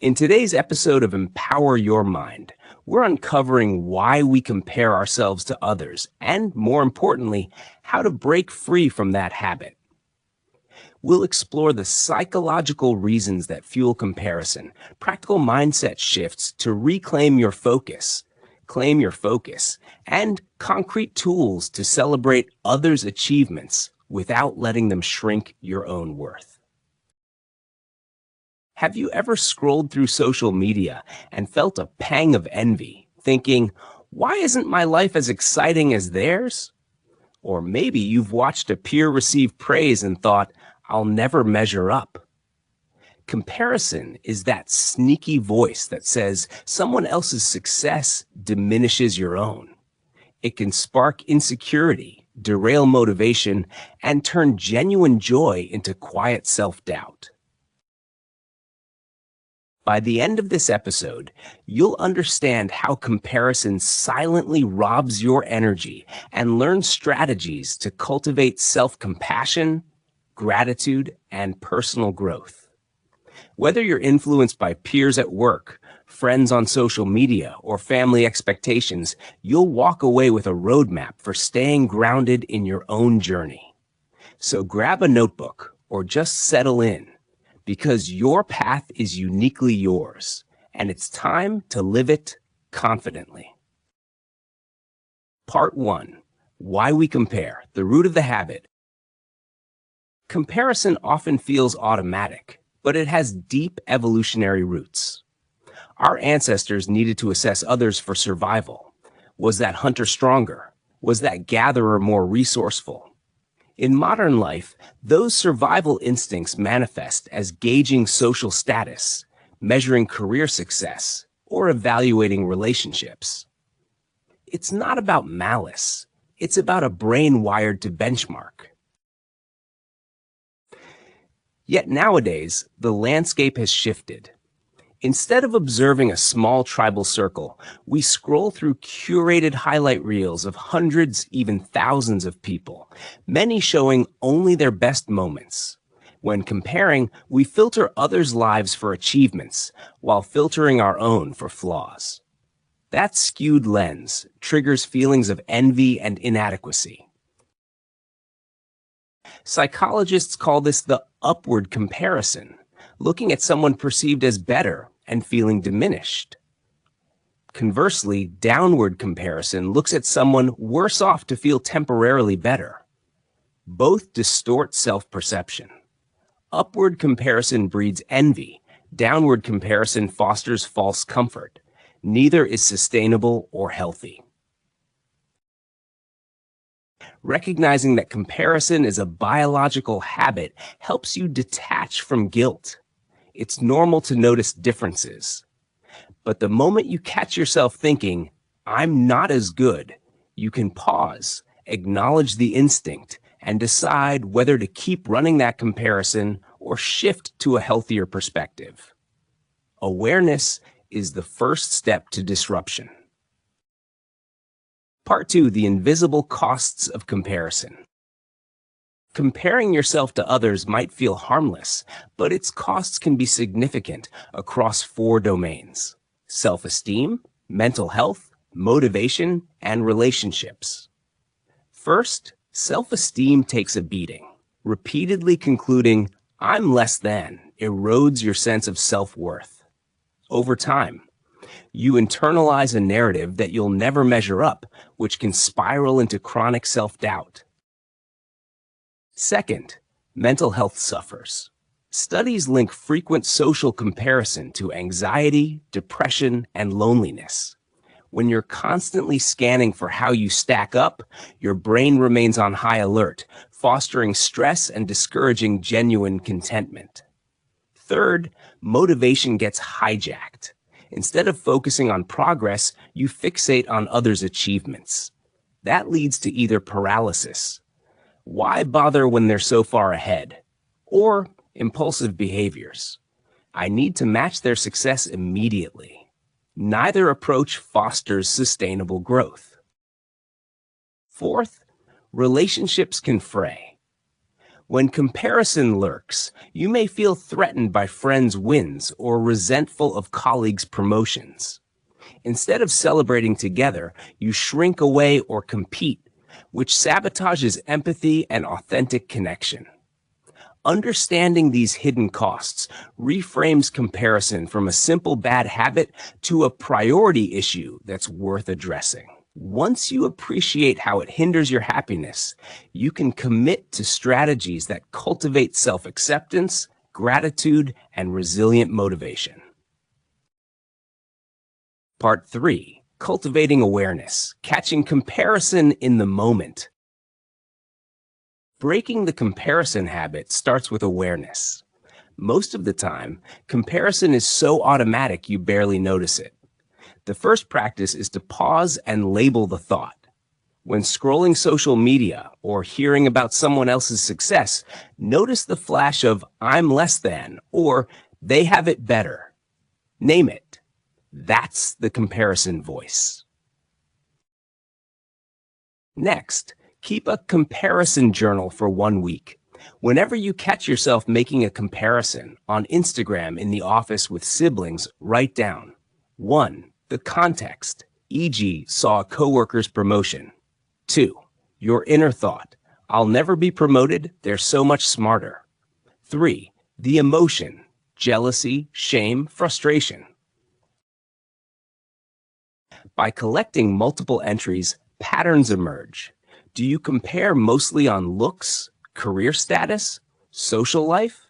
In today's episode of Empower Your Mind, we're uncovering why we compare ourselves to others and, more importantly, how to break free from that habit. We'll explore the psychological reasons that fuel comparison, practical mindset shifts to reclaim your focus, claim your focus, and concrete tools to celebrate others' achievements without letting them shrink your own worth. Have you ever scrolled through social media and felt a pang of envy, thinking, why isn't my life as exciting as theirs? Or maybe you've watched a peer receive praise and thought, I'll never measure up. Comparison is that sneaky voice that says someone else's success diminishes your own. It can spark insecurity, derail motivation, and turn genuine joy into quiet self-doubt. By the end of this episode, you'll understand how comparison silently robs your energy and learn strategies to cultivate self-compassion, gratitude, and personal growth. Whether you're influenced by peers at work, friends on social media, or family expectations, you'll walk away with a roadmap for staying grounded in your own journey. So grab a notebook or just settle in, because your path is uniquely yours, and it's time to live it confidently. Part 1. Why we compare, the root of the habit. Comparison often feels automatic, but it has deep evolutionary roots. Our ancestors needed to assess others for survival. Was that hunter stronger? Was that gatherer more resourceful? In modern life, those survival instincts manifest as gauging social status, measuring career success, or evaluating relationships. It's not about malice. It's about a brain wired to benchmark. Yet nowadays, the landscape has shifted. Instead of observing a small tribal circle, we scroll through curated highlight reels of hundreds, even thousands of people, many showing only their best moments. When comparing, we filter others' lives for achievements, while filtering our own for flaws. That skewed lens triggers feelings of envy and inadequacy. Psychologists call this the upward comparison, looking at someone perceived as better and feeling diminished. Conversely, downward comparison looks at someone worse off to feel temporarily better. Both distort self-perception. Upward comparison breeds envy. Downward comparison fosters false comfort. Neither is sustainable or healthy. Recognizing that comparison is a biological habit helps you detach from guilt. It's normal to notice differences. But the moment you catch yourself thinking, I'm not as good, you can pause, acknowledge the instinct, and decide whether to keep running that comparison or shift to a healthier perspective. Awareness is the first step to disruption. Part 2, the invisible costs of comparison. Comparing yourself to others might feel harmless, but its costs can be significant across 4 domains: self-esteem, mental health, motivation, and relationships. First, self-esteem takes a beating. Repeatedly concluding, I'm less than, erodes your sense of self-worth. Over time, you internalize a narrative that you'll never measure up, which can spiral into chronic self-doubt. Second, mental health suffers. Studies link frequent social comparison to anxiety, depression, and loneliness. When you're constantly scanning for how you stack up, your brain remains on high alert, fostering stress and discouraging genuine contentment. Third, motivation gets hijacked. Instead of focusing on progress, you fixate on others' achievements. That leads to either paralysis. Why bother when they're so far ahead? Or impulsive behaviors. I need to match their success immediately. Neither approach fosters sustainable growth. Fourth, relationships can fray. When comparison lurks, you may feel threatened by friends' wins or resentful of colleagues' promotions. Instead of celebrating together, you shrink away or compete, which sabotages empathy and authentic connection. Understanding these hidden costs reframes comparison from a simple bad habit to a priority issue that's worth addressing. Once you appreciate how it hinders your happiness, you can commit to strategies that cultivate self-acceptance, gratitude, and resilient motivation. Part 3. Cultivating awareness, catching comparison in the moment. Breaking the comparison habit starts with awareness. Most of the time, comparison is so automatic you barely notice it. The first practice is to pause and label the thought. When scrolling social media or hearing about someone else's success, notice the flash of "I'm less than" or "they have it better." Name it. That's the comparison voice. Next, keep a comparison journal for 1 week. Whenever you catch yourself making a comparison on Instagram, in the office, with siblings, write down 1. The context, e.g., saw a coworker's promotion. 2. Your inner thought, "I'll never be promoted, they're so much smarter." 3. The emotion, jealousy, shame, frustration. By collecting multiple entries, patterns emerge. Do you compare mostly on looks, career status, social life?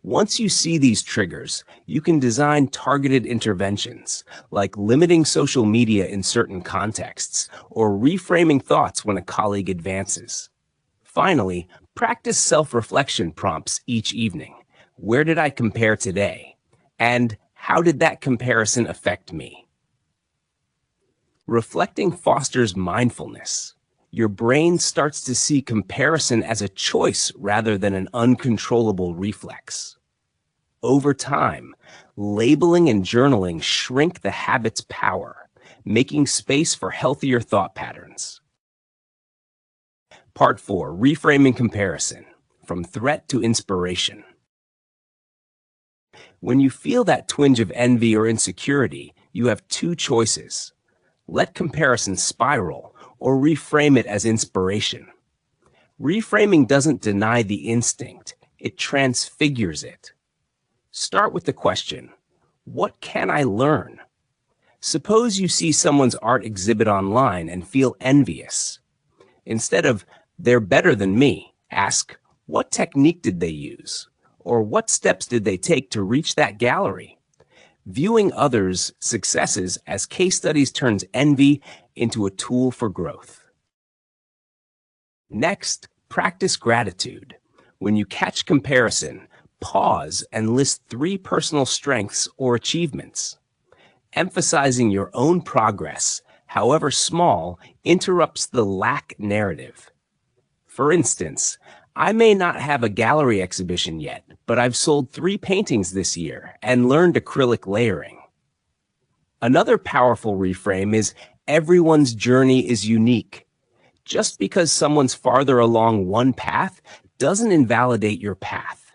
Once you see these triggers, you can design targeted interventions, like limiting social media in certain contexts or reframing thoughts when a colleague advances. Finally, practice self-reflection prompts each evening. Where did I compare today? And how did that comparison affect me? Reflecting fosters mindfulness. Your brain starts to see comparison as a choice rather than an uncontrollable reflex. Over time, labeling and journaling shrink the habit's power, making space for healthier thought patterns. Part 4. Reframing comparison, from threat to inspiration. When you feel that twinge of envy or insecurity, you have 2 choices. Let comparison spiral, or reframe it as inspiration. Reframing doesn't deny the instinct, it transfigures it. Start with the question, what can I learn? Suppose you see someone's art exhibit online and feel envious. Instead of, "they're better than me," ask, what technique did they use? Or what steps did they take to reach that gallery? Viewing others' successes as case studies turns envy into a tool for growth. Next, practice gratitude. When you catch comparison, pause and list 3 personal strengths or achievements. Emphasizing your own progress, however small, interrupts the lack narrative. For instance, I may not have a gallery exhibition yet, but I've sold 3 paintings this year and learned acrylic layering. Another powerful reframe is everyone's journey is unique. Just because someone's farther along one path doesn't invalidate your path.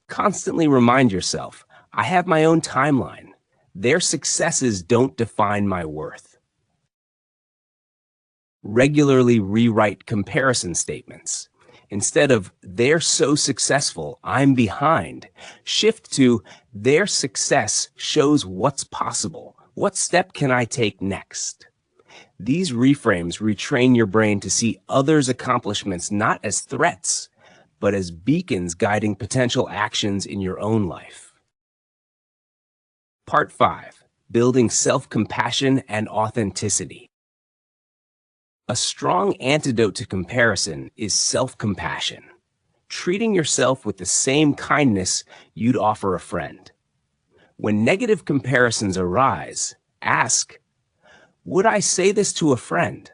Constantly remind yourself, I have my own timeline. Their successes don't define my worth. Regularly rewrite comparison statements. Instead of "they're so successful, I'm behind," shift to "their success shows what's possible. What step can I take next?" These reframes retrain your brain to see others' accomplishments not as threats, but as beacons guiding potential actions in your own life. Part 5. Building self-compassion and authenticity. A strong antidote to comparison is self-compassion, treating yourself with the same kindness you'd offer a friend. When negative comparisons arise, ask, would I say this to a friend?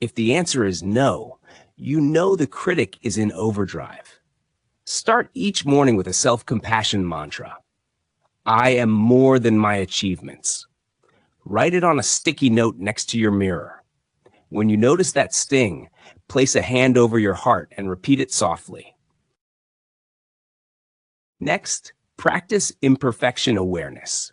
If the answer is no, you know the critic is in overdrive. Start each morning with a self-compassion mantra. I am more than my achievements. Write it on a sticky note next to your mirror. When you notice that sting, place a hand over your heart and repeat it softly. Next, practice imperfection awareness.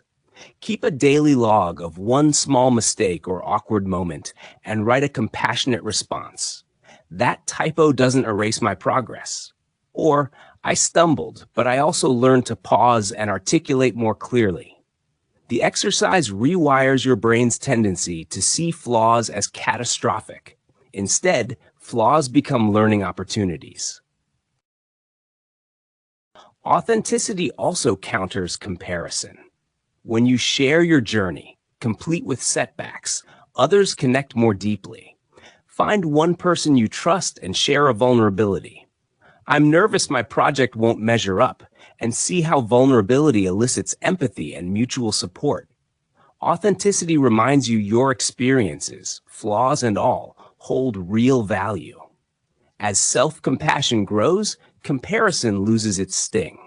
Keep a daily log of one small mistake or awkward moment and write a compassionate response. That typo doesn't erase my progress. Or, I stumbled, but I also learned to pause and articulate more clearly. The exercise rewires your brain's tendency to see flaws as catastrophic. Instead, flaws become learning opportunities. Authenticity also counters comparison. When you share your journey, complete with setbacks, others connect more deeply. Find one person you trust and share a vulnerability. I'm nervous my project won't measure up, and see how vulnerability elicits empathy and mutual support. Authenticity reminds you your experiences, flaws and all, hold real value. As self-compassion grows, comparison loses its sting.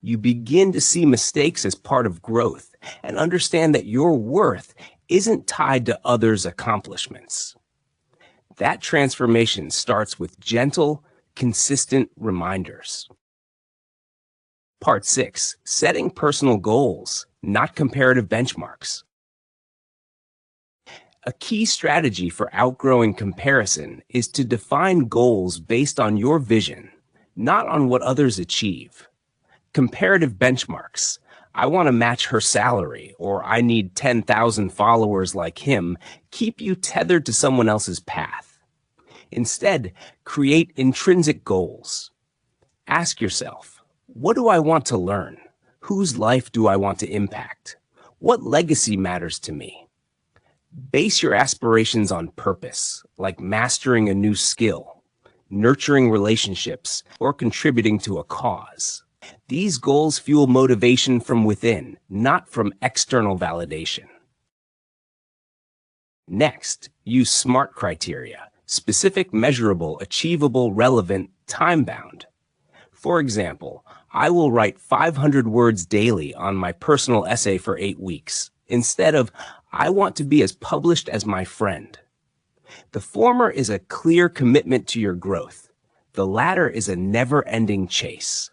You begin to see mistakes as part of growth and understand that your worth isn't tied to others' accomplishments. That transformation starts with gentle, consistent reminders. Part 6. Setting personal goals, not comparative benchmarks. A key strategy for outgrowing comparison is to define goals based on your vision, not on what others achieve. Comparative benchmarks. I want to match her salary, or I need 10,000 followers like him, keep you tethered to someone else's path. Instead, create intrinsic goals. Ask yourself, what do I want to learn? Whose life do I want to impact? What legacy matters to me? Base your aspirations on purpose, like mastering a new skill, nurturing relationships, or contributing to a cause. These goals fuel motivation from within, not from external validation. Next, use SMART criteria: specific, measurable, achievable, relevant, time-bound. For example, I will write 500 words daily on my personal essay for 8 weeks, instead of, I want to be as published as my friend. The former is a clear commitment to your growth. The latter is a never-ending chase.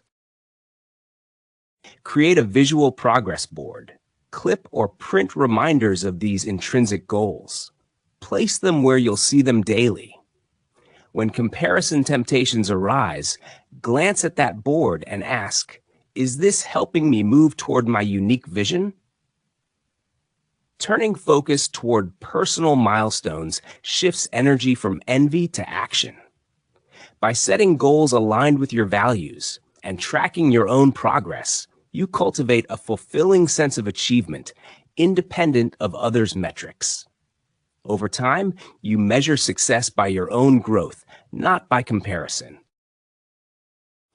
Create a visual progress board. Clip or print reminders of these intrinsic goals. Place them where you'll see them daily. When comparison temptations arise, glance at that board and ask, is this helping me move toward my unique vision? Turning focus toward personal milestones shifts energy from envy to action. By setting goals aligned with your values and tracking your own progress, you cultivate a fulfilling sense of achievement, independent of others' metrics. Over time, you measure success by your own growth, not by comparison.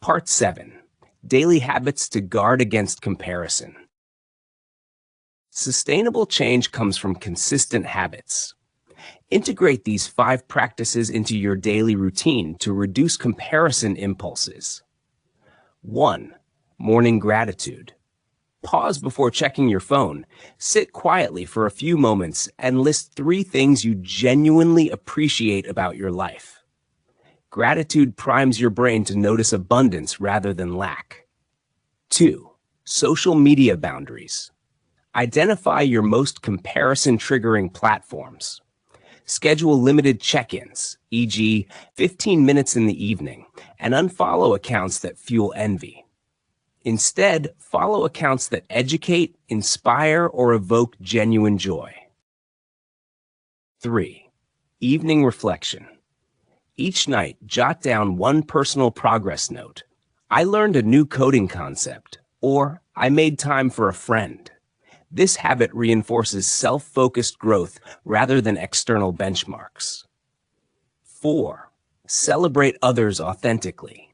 Part 7. Daily habits to guard against comparison. Sustainable change comes from consistent habits. Integrate these 5 practices into your daily routine to reduce comparison impulses. 1. Morning gratitude. Pause before checking your phone. Sit quietly for a few moments and list 3 things you genuinely appreciate about your life. Gratitude primes your brain to notice abundance rather than lack. 2. Social media boundaries. Identify your most comparison-triggering platforms. Schedule limited check-ins, e.g., 15 minutes in the evening, and unfollow accounts that fuel envy. Instead, follow accounts that educate, inspire, or evoke genuine joy. 3. Evening reflection. Each night, jot down one personal progress note. I learned a new coding concept, or I made time for a friend. This habit reinforces self-focused growth rather than external benchmarks. 4. Celebrate others authentically.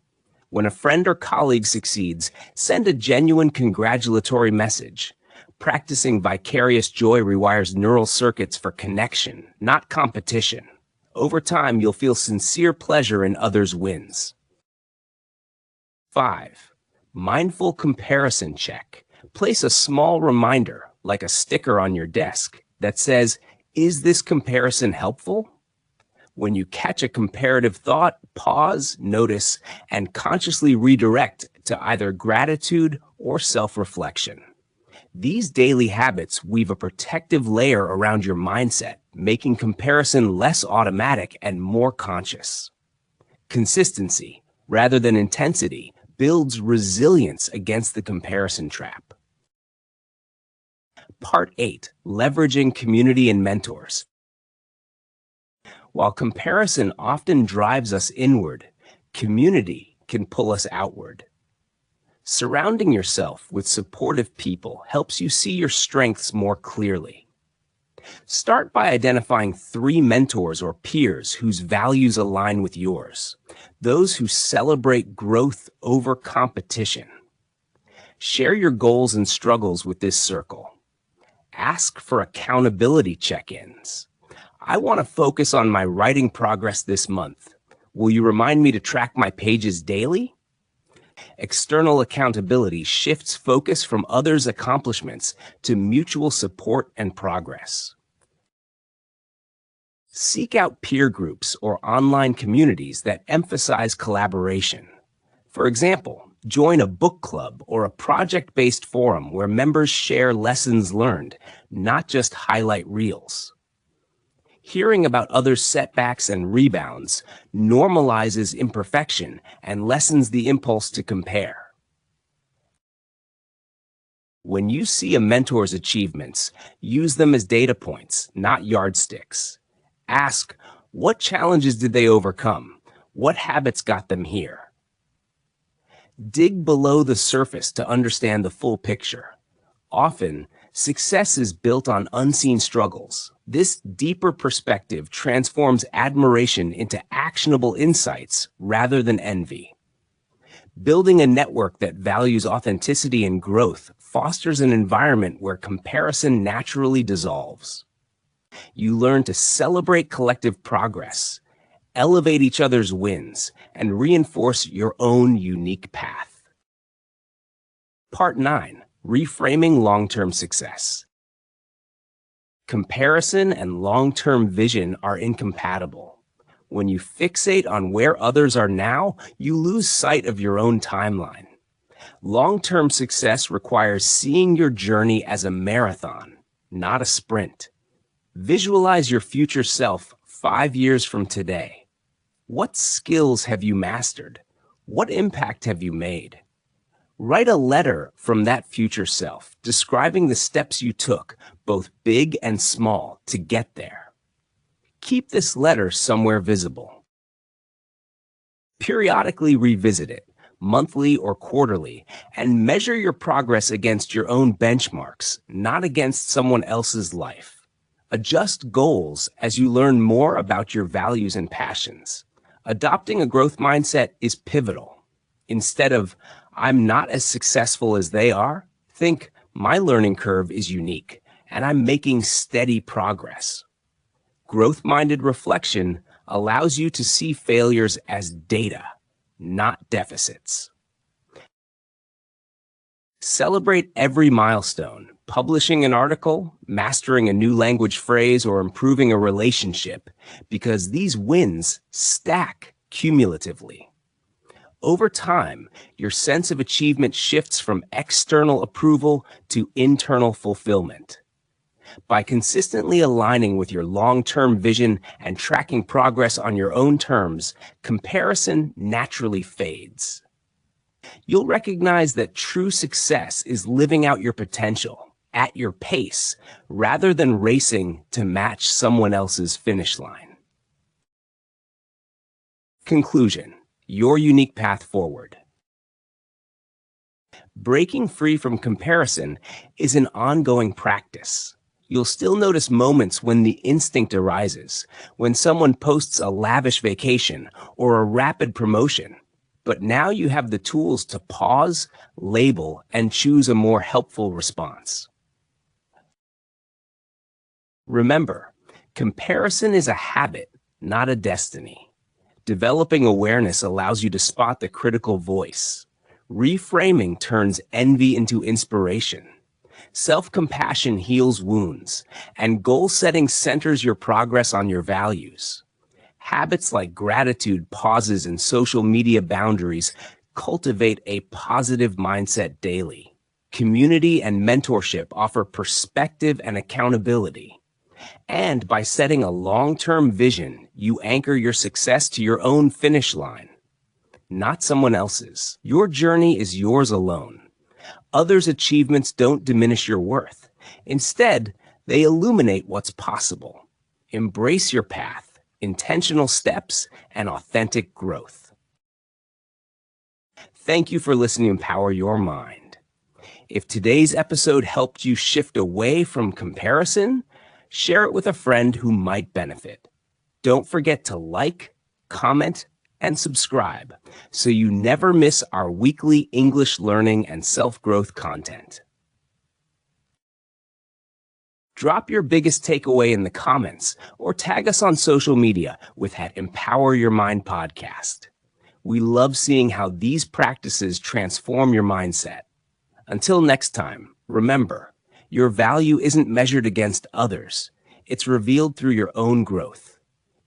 When a friend or colleague succeeds, send a genuine congratulatory message. Practicing vicarious joy rewires neural circuits for connection, not competition. Over time, you'll feel sincere pleasure in others' wins. 5. Mindful comparison check. Place a small reminder, like a sticker on your desk, that says, is this comparison helpful? When you catch a comparative thought, pause, notice, and consciously redirect to either gratitude or self-reflection. These daily habits weave a protective layer around your mindset, making comparison less automatic and more conscious. Consistency, rather than intensity, builds resilience against the comparison trap. Part 8. Leveraging community and mentors. While comparison often drives us inward, community can pull us outward. Surrounding yourself with supportive people helps you see your strengths more clearly. Start by identifying 3 mentors or peers whose values align with yours, those who celebrate growth over competition. Share your goals and struggles with this circle. Ask for accountability check-ins. I want to focus on my writing progress this month. Will you remind me to track my pages daily? External accountability shifts focus from others' accomplishments to mutual support and progress. Seek out peer groups or online communities that emphasize collaboration. For example, join a book club or a project-based forum where members share lessons learned, not just highlight reels. Hearing about others' setbacks and rebounds normalizes imperfection and lessens the impulse to compare. When you see a mentor's achievements, use them as data points, not yardsticks. Ask, what challenges did they overcome? What habits got them here? Dig below the surface to understand the full picture. Often, success is built on unseen struggles. This deeper perspective transforms admiration into actionable insights rather than envy. Building a network that values authenticity and growth fosters an environment where comparison naturally dissolves. You learn to celebrate collective progress, elevate each other's wins, and reinforce your own unique path. Part 9. Reframing long-term success. Comparison and long-term vision are incompatible. When you fixate on where others are now, you lose sight of your own timeline. Long-term success requires seeing your journey as a marathon, not a sprint. Visualize your future self 5 years from today. What skills have you mastered? What impact have you made? Write a letter from that future self, describing the steps you took, both big and small, to get there. Keep this letter somewhere visible. Periodically revisit it, monthly or quarterly, and measure your progress against your own benchmarks, not against someone else's life. Adjust goals as you learn more about your values and passions. Adopting a growth mindset is pivotal. Instead of, I'm not as successful as they are, think, my learning curve is unique, and I'm making steady progress. Growth-minded reflection allows you to see failures as data, not deficits. Celebrate every milestone, publishing an article, mastering a new language phrase, or improving a relationship, because these wins stack cumulatively. Over time, your sense of achievement shifts from external approval to internal fulfillment. By consistently aligning with your long-term vision and tracking progress on your own terms, comparison naturally fades. You'll recognize that true success is living out your potential at your pace rather than racing to match someone else's finish line. Conclusion. Your unique path forward. Breaking free from comparison is an ongoing practice. You'll still notice moments when the instinct arises, when someone posts a lavish vacation or a rapid promotion. But now you have the tools to pause, label, and choose a more helpful response. Remember, comparison is a habit, not a destiny. Developing awareness allows you to spot the critical voice. Reframing turns envy into inspiration. Self-compassion heals wounds, and goal setting centers your progress on your values. Habits like gratitude, pauses, and social media boundaries cultivate a positive mindset daily. Community and mentorship offer perspective and accountability. And by setting a long-term vision, you anchor your success to your own finish line, not someone else's. Your journey is yours alone. Others' achievements don't diminish your worth. Instead, they illuminate what's possible. Embrace your path, intentional steps, and authentic growth. Thank you for listening to Empower Your Mind. If today's episode helped you shift away from comparison, share it with a friend who might benefit. Don't forget to like, comment, and subscribe so you never miss our weekly English learning and self-growth content. Drop your biggest takeaway in the comments or tag us on social media with @Empower Your Mind podcast. We love seeing how these practices transform your mindset. Until next time, remember, your value isn't measured against others. It's revealed through your own growth.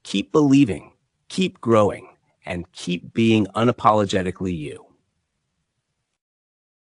Keep believing, keep growing, and keep being unapologetically you.